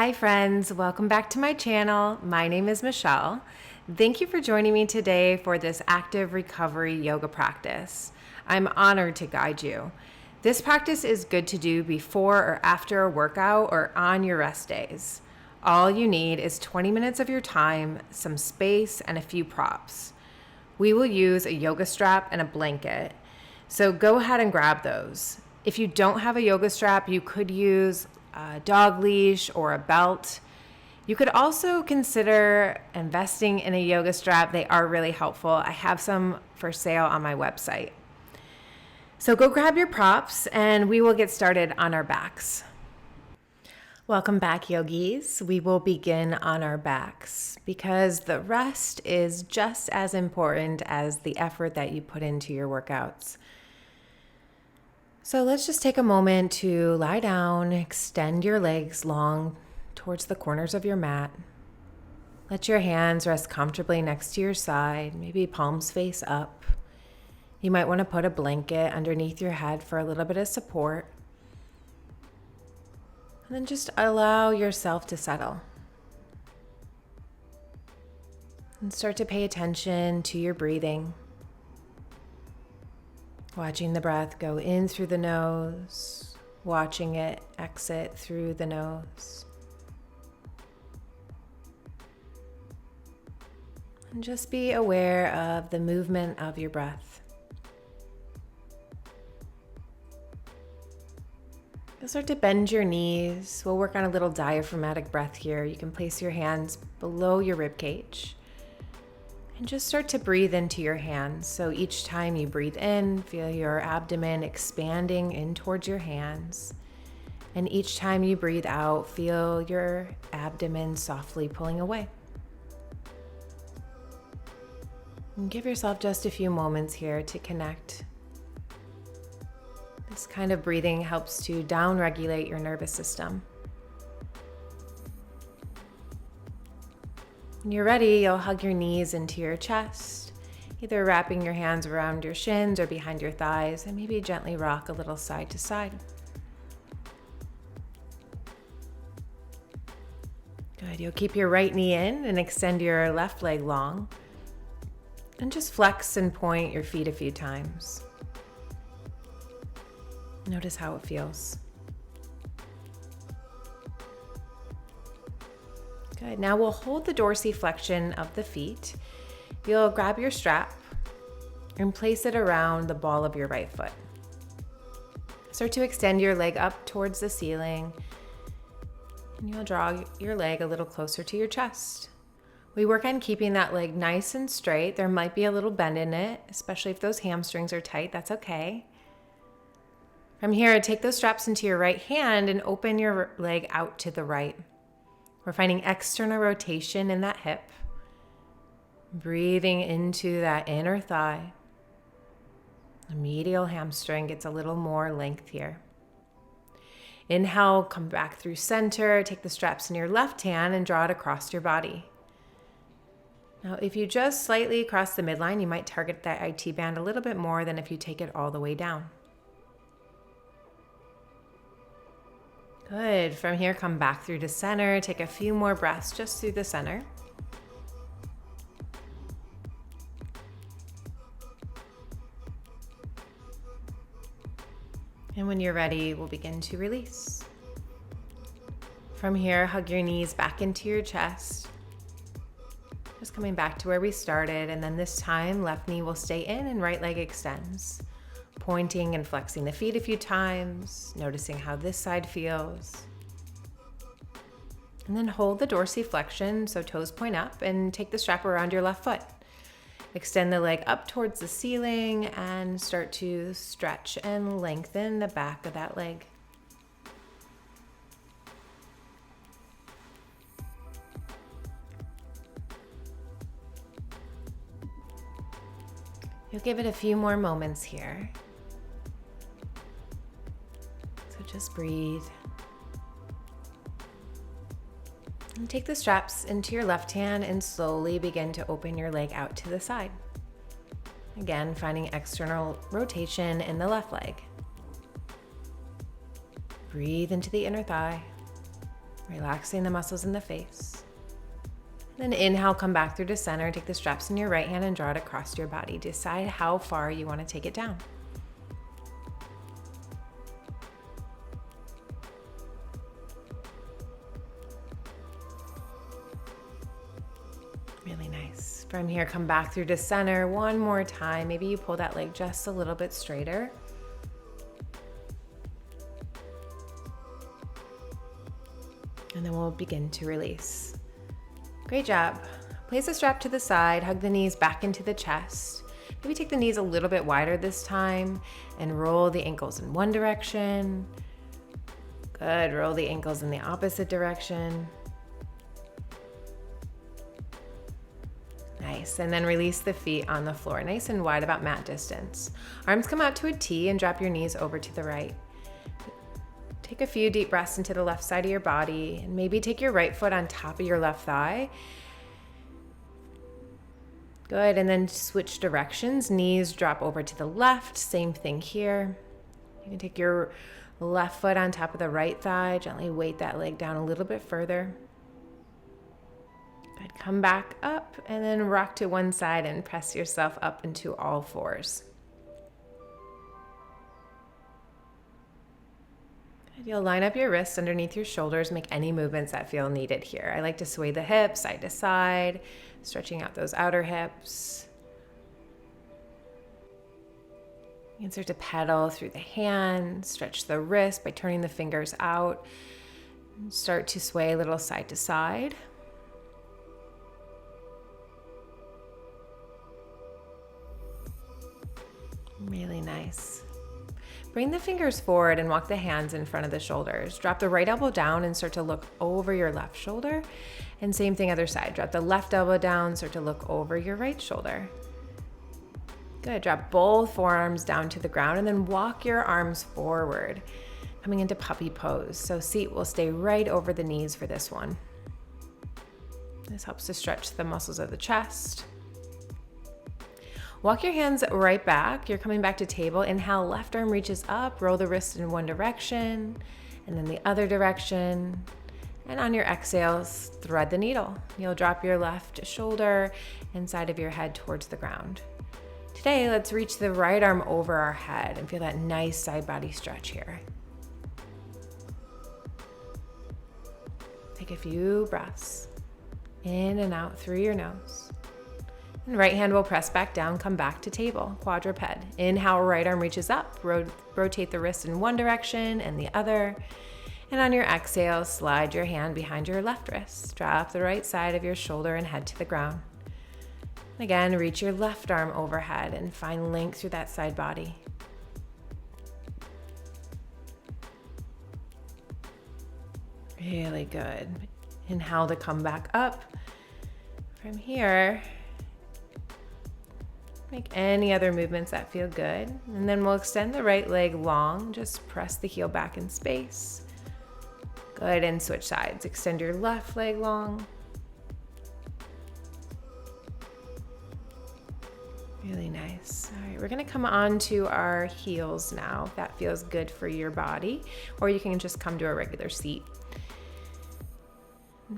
Hi friends, welcome back to my channel. My name is Michelle. Thank you for joining me today for this active recovery yoga practice. I'm honored to guide you. This practice is good to do before or after a workout or on your rest days. All you need is 20 minutes of your time, some space, and a few props. We will use a yoga strap and a blanket, so go ahead and grab those. If you don't have a yoga strap, you could use a dog leash or a belt. You could also consider investing in a yoga strap. They are really helpful. I have some for sale on my website. So go grab your props and we will get started on our backs. Welcome back, yogis. We will begin on our backs because the rest is just as important as the effort that you put into your workouts. So let's just take a moment to lie down, extend your legs long towards the corners of your mat. Let your hands rest comfortably next to your side, maybe palms face up. You might want to put a blanket underneath your head for a little bit of support. And then just allow yourself to settle. And start to pay attention to your breathing. Watching the breath go in through the nose, watching it exit through the nose. And just be aware of the movement of your breath. You'll start to bend your knees. We'll work on a little diaphragmatic breath here. You can place your hands below your rib cage. And just start to breathe into your hands. So each time you breathe in, feel your abdomen expanding in towards your hands. And each time you breathe out, feel your abdomen softly pulling away. And give yourself just a few moments here to connect. This kind of breathing helps to down-regulate your nervous system. When you're ready, you'll hug your knees into your chest, either wrapping your hands around your shins or behind your thighs, and maybe gently rock a little side to side. Good. You'll keep your right knee in and extend your left leg long. And just flex and point your feet a few times. Notice how it feels. Good. Now we'll hold the dorsiflexion of the feet. You'll grab your strap and place it around the ball of your right foot. Start to extend your leg up towards the ceiling, and you'll draw your leg a little closer to your chest. We work on keeping that leg nice and straight. There might be a little bend in it, especially if those hamstrings are tight. That's okay. From here, take those straps into your right hand and open your leg out to the right. We're finding external rotation in that hip. Breathing into that inner thigh. The medial hamstring gets a little more length here. Inhale, come back through center. Take the straps in your left hand and draw it across your body. Now, if you just slightly cross the midline, you might target that IT band a little bit more than if you take it all the way down. Good. From here, come back through to center. Take a few more breaths just through the center. And when you're ready, we'll begin to release. From here, hug your knees back into your chest. Just coming back to where we started. And then this time, left knee will stay in and right leg extends. Pointing and flexing the feet a few times, noticing how this side feels. And then hold the dorsiflexion, so toes point up, and take the strap around your left foot. Extend the leg up towards the ceiling and start to stretch and lengthen the back of that leg. You'll give it a few more moments here. So just breathe. And take the straps into your left hand and slowly begin to open your leg out to the side. Again, finding external rotation in the left leg. Breathe into the inner thigh. relaxing the muscles in the face. Then inhale, come back through to center. Take the straps in your right hand and draw it across your body. Decide how far you want to take it down. Really nice. From here, come back through to center one more time. Maybe you pull that leg just a little bit straighter. And then we'll begin to release. Great job. Place the strap to the side, hug the knees back into the chest. Maybe take the knees a little bit wider this time and roll the ankles in one direction. Good, roll the ankles in the opposite direction. Nice, and then release the feet on the floor, nice and wide, about mat distance. Arms come out to a T and drop your knees over to the right. Take a few deep breaths into the left side of your body and maybe take your right foot on top of your left thigh. Good, and then switch directions. Knees drop over to the left, same thing here. You can take your left foot on top of the right thigh, gently weight that leg down a little bit further. Good, come back up and then rock to one side and press yourself up into all fours. You'll line up your wrists underneath your shoulders, make any movements that feel needed here. I like to sway the hips side to side, stretching out those outer hips. You can start to pedal through the hand, stretch the wrist by turning the fingers out. Start to sway a little side to side. Really nice. Bring the fingers forward and walk the hands in front of the shoulders. Drop the right elbow down and start to look over your left shoulder. And same thing other side. Drop the left elbow down, start to look over your right shoulder. Good, drop both forearms down to the ground and then walk your arms forward, coming into puppy pose. So seat will stay right over the knees for this one. This helps to stretch the muscles of the chest. Walk your hands right back. You're coming back to table. Inhale, left arm reaches up, roll the wrist in one direction, and then the other direction. And on your exhales, thread the needle. You'll drop your left shoulder and side of your head towards the ground. Today, let's reach the right arm over our head and feel that nice side body stretch here. Take a few breaths in and out through your nose. And right hand will press back down, come back to table, quadruped. Inhale, right arm reaches up, rotate the wrist in one direction and the other. And on your exhale, slide your hand behind your left wrist. Drop the right side of your shoulder and head to the ground. Again, reach your left arm overhead and find length through that side body. Really good. Inhale to come back up. From here, make any other movements that feel good. And then we'll extend the right leg long. Just press the heel back in space. Good, and switch sides. Extend your left leg long. Really nice. All right, we're gonna come on to our heels now, if that feels good for your body, or you can just come to a regular seat.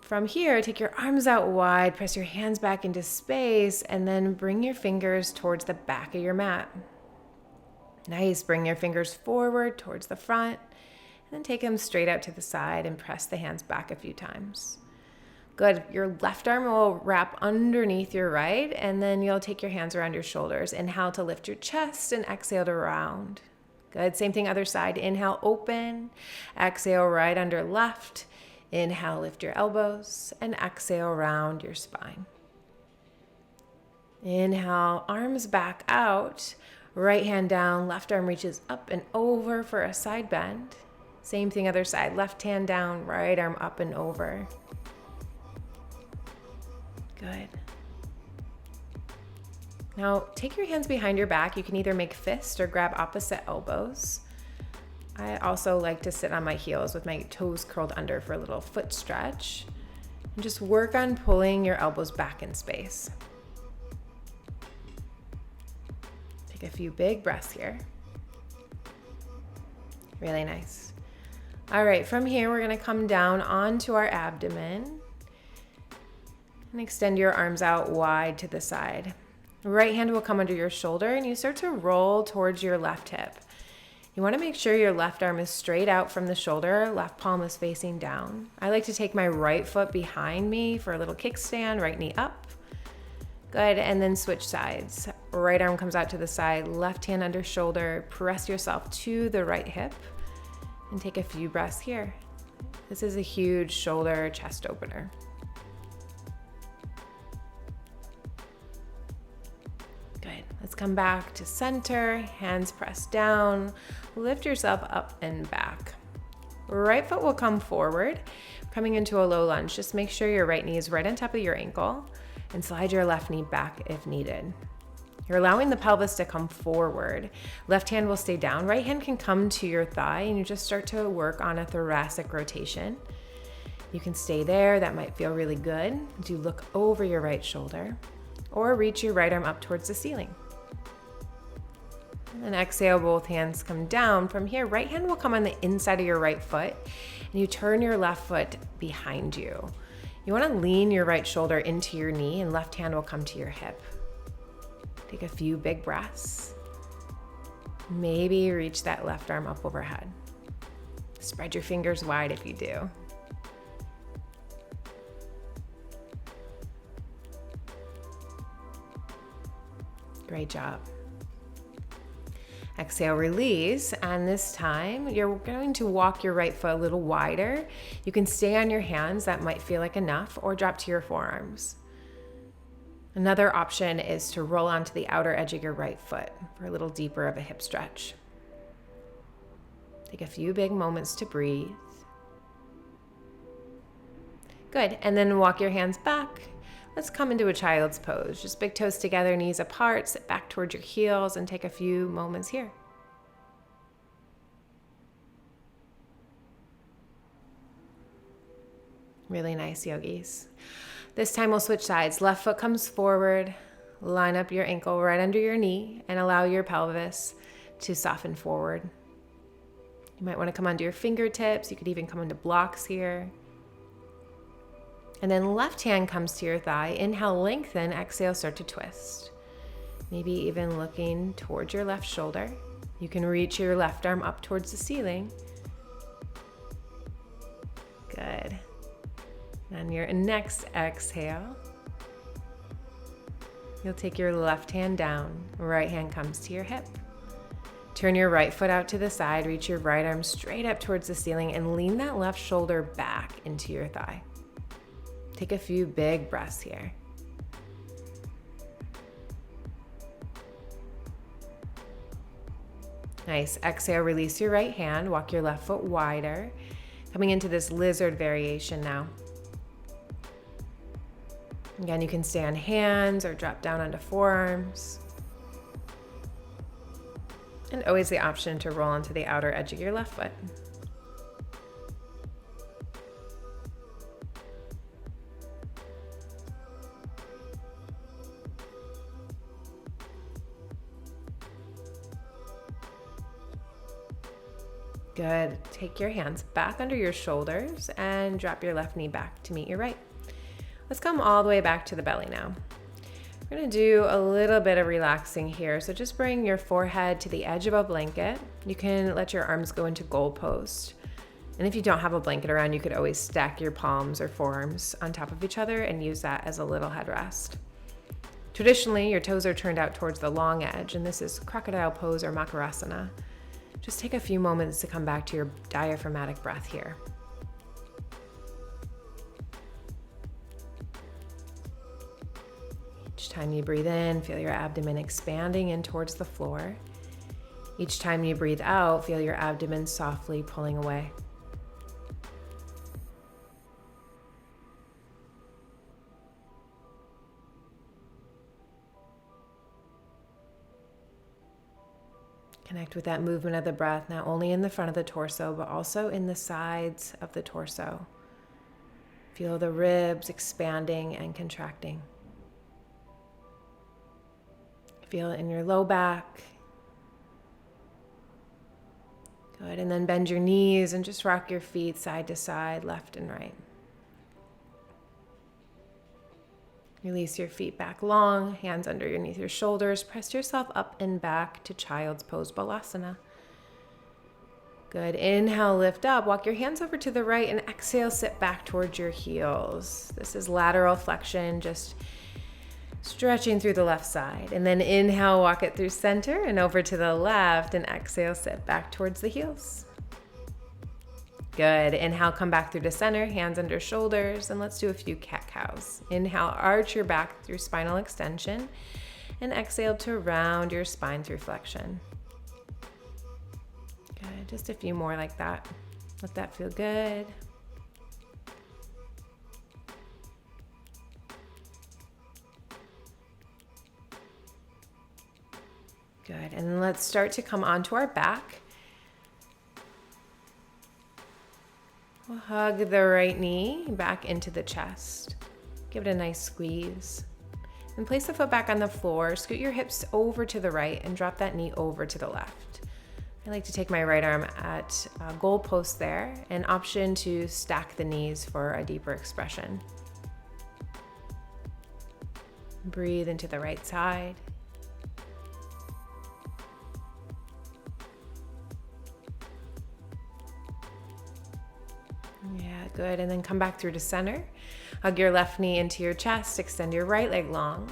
From here, take your arms out wide, press your hands back into space, and then bring your fingers towards the back of your mat. Nice, bring your fingers forward towards the front, and then take them straight out to the side and press the hands back a few times. Good, your left arm will wrap underneath your right, and then you'll take your hands around your shoulders. Inhale to lift your chest and exhale to round. Good, same thing other side. Inhale, open, exhale, right under left. Inhale, lift your elbows, and exhale, round your spine. Inhale, arms back out, right hand down, left arm reaches up and over for a side bend. Same thing other side, left hand down, right arm up and over. Good. Now, take your hands behind your back. You can either make fists or grab opposite elbows. I also like to sit on my heels with my toes curled under for a little foot stretch. And just work on pulling your elbows back in space. Take a few big breaths here. Really nice. All right, from here, we're gonna come down onto our abdomen and extend your arms out wide to the side. Right hand will come under your shoulder and you start to roll towards your left hip. You wanna make sure your left arm is straight out from the shoulder, left palm is facing down. I like to take my right foot behind me for a little kickstand, right knee up. Good, and then switch sides. Right arm comes out to the side, left hand under shoulder, press yourself to the right hip, and take a few breaths here. This is a huge shoulder chest opener. Good, let's come back to center, hands pressed down, lift yourself up and back. Right foot will come forward, coming into a low lunge. Just make sure your right knee is right on top of your ankle and slide your left knee back if needed. You're allowing the pelvis to come forward. Left hand will stay down. Right hand can come to your thigh and you just start to work on a thoracic rotation. You can stay there. That might feel really good as you look over your right shoulder or reach your right arm up towards the ceiling. And then exhale, both hands come down. From here, right hand will come on the inside of your right foot and you turn your left foot behind you. You want to lean your right shoulder into your knee and left hand will come to your hip. Take a few big breaths. Maybe reach that left arm up overhead. Spread your fingers wide if you do. Great job. Exhale, release, and this time you're going to walk your right foot a little wider. You can stay on your hands, that might feel like enough, or drop to your forearms. Another option is to roll onto the outer edge of your right foot for a little deeper of a hip stretch. Take a few big moments to breathe. Good, and then walk your hands back. Let's come into a child's pose. Just big toes together, knees apart, sit back towards your heels and take a few moments here. Really nice, yogis. This time we'll switch sides. Left foot comes forward, line up your ankle right under your knee and allow your pelvis to soften forward. You might want to come onto your fingertips. You could even come into blocks here. And then left hand comes to your thigh. Inhale, lengthen. Exhale, start to twist. Maybe even looking towards your left shoulder. You can reach your left arm up towards the ceiling. Good. On your next exhale, you'll take your left hand down, right hand comes to your hip. Turn your right foot out to the side, reach your right arm straight up towards the ceiling and lean that left shoulder back into your thigh. Take a few big breaths here. Nice. Exhale, release your right hand, walk your left foot wider. Coming into this lizard variation now. Again, you can stay on hands or drop down onto forearms. And always the option to roll onto the outer edge of your left foot. Good. Take your hands back under your shoulders and drop your left knee back to meet your right. Let's come all the way back to the belly now. We're going to do a little bit of relaxing here. So just bring your forehead to the edge of a blanket. You can let your arms go into goal post. And if you don't have a blanket around, you could always stack your palms or forearms on top of each other and use that as a little headrest. Traditionally, your toes are turned out towards the long edge, and this is crocodile pose or makarasana. Just take a few moments to come back to your diaphragmatic breath here. Each time you breathe in, feel your abdomen expanding in towards the floor. Each time you breathe out, feel your abdomen softly pulling away. Connect with that movement of the breath, not only in the front of the torso, but also in the sides of the torso. Feel the ribs expanding and contracting. Feel it in your low back. Good, and then bend your knees and just rock your feet side to side, left and right. Release your feet back long, hands underneath your shoulders. Press yourself up and back to Child's Pose, Balasana. Good. Inhale, lift up. Walk your hands over to the right and exhale, sit back towards your heels. This is lateral flexion, just stretching through the left side. And then inhale, walk it through center and over to the left, and exhale, sit back towards the heels. Good. Inhale, come back through to center, hands under shoulders, and let's do a few cat-cows. Inhale, arch your back through spinal extension, and exhale to round your spine through flexion. Good. Just a few more like that. Let that feel good. Good. And then let's start to come onto our back. We'll hug the right knee back into the chest. Give it a nice squeeze. And place the foot back on the floor. Scoot your hips over to the right and drop that knee over to the left. I like to take my right arm at goal post there, an option to stack the knees for a deeper expression. Breathe into the right side. Yeah, good. And then come back through to center. Hug your left knee into your chest. Extend your right leg long.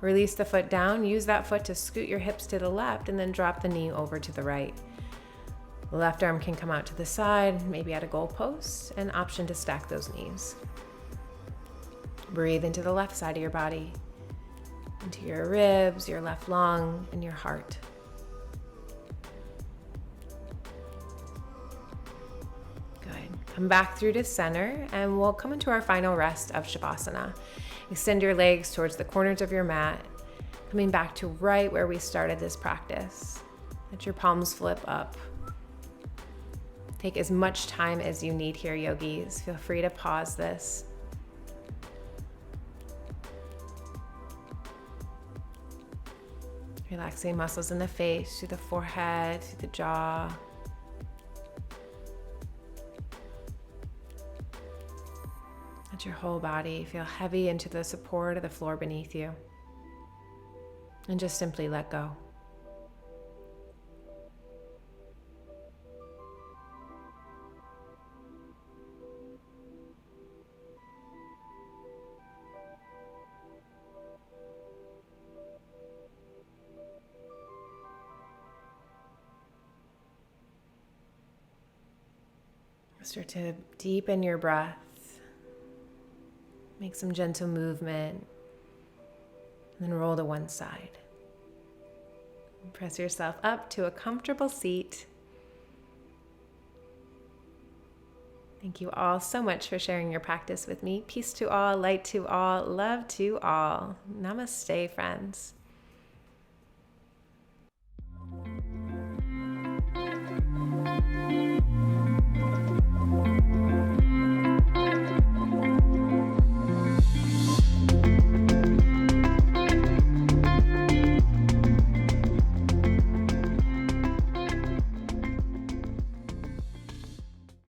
Release the foot down. Use that foot to scoot your hips to the left and then drop the knee over to the right. The left arm can come out to the side, maybe at a goal post, an option to stack those knees. Breathe into the left side of your body, into your ribs, your left lung, and your heart. Come back through to center, and we'll come into our final rest of Shavasana. Extend your legs towards the corners of your mat, coming back to right where we started this practice. Let your palms flip up. Take as much time as you need here, yogis. Feel free to pause this. Relaxing muscles in the face, through the forehead, through the jaw. Let your whole body feel heavy into the support of the floor beneath you. And just simply let go. Start to deepen your breath. Make some gentle movement, and then roll to one side. Press yourself up to a comfortable seat. Thank you all so much for sharing your practice with me. Peace to all, light to all, love to all. Namaste, friends.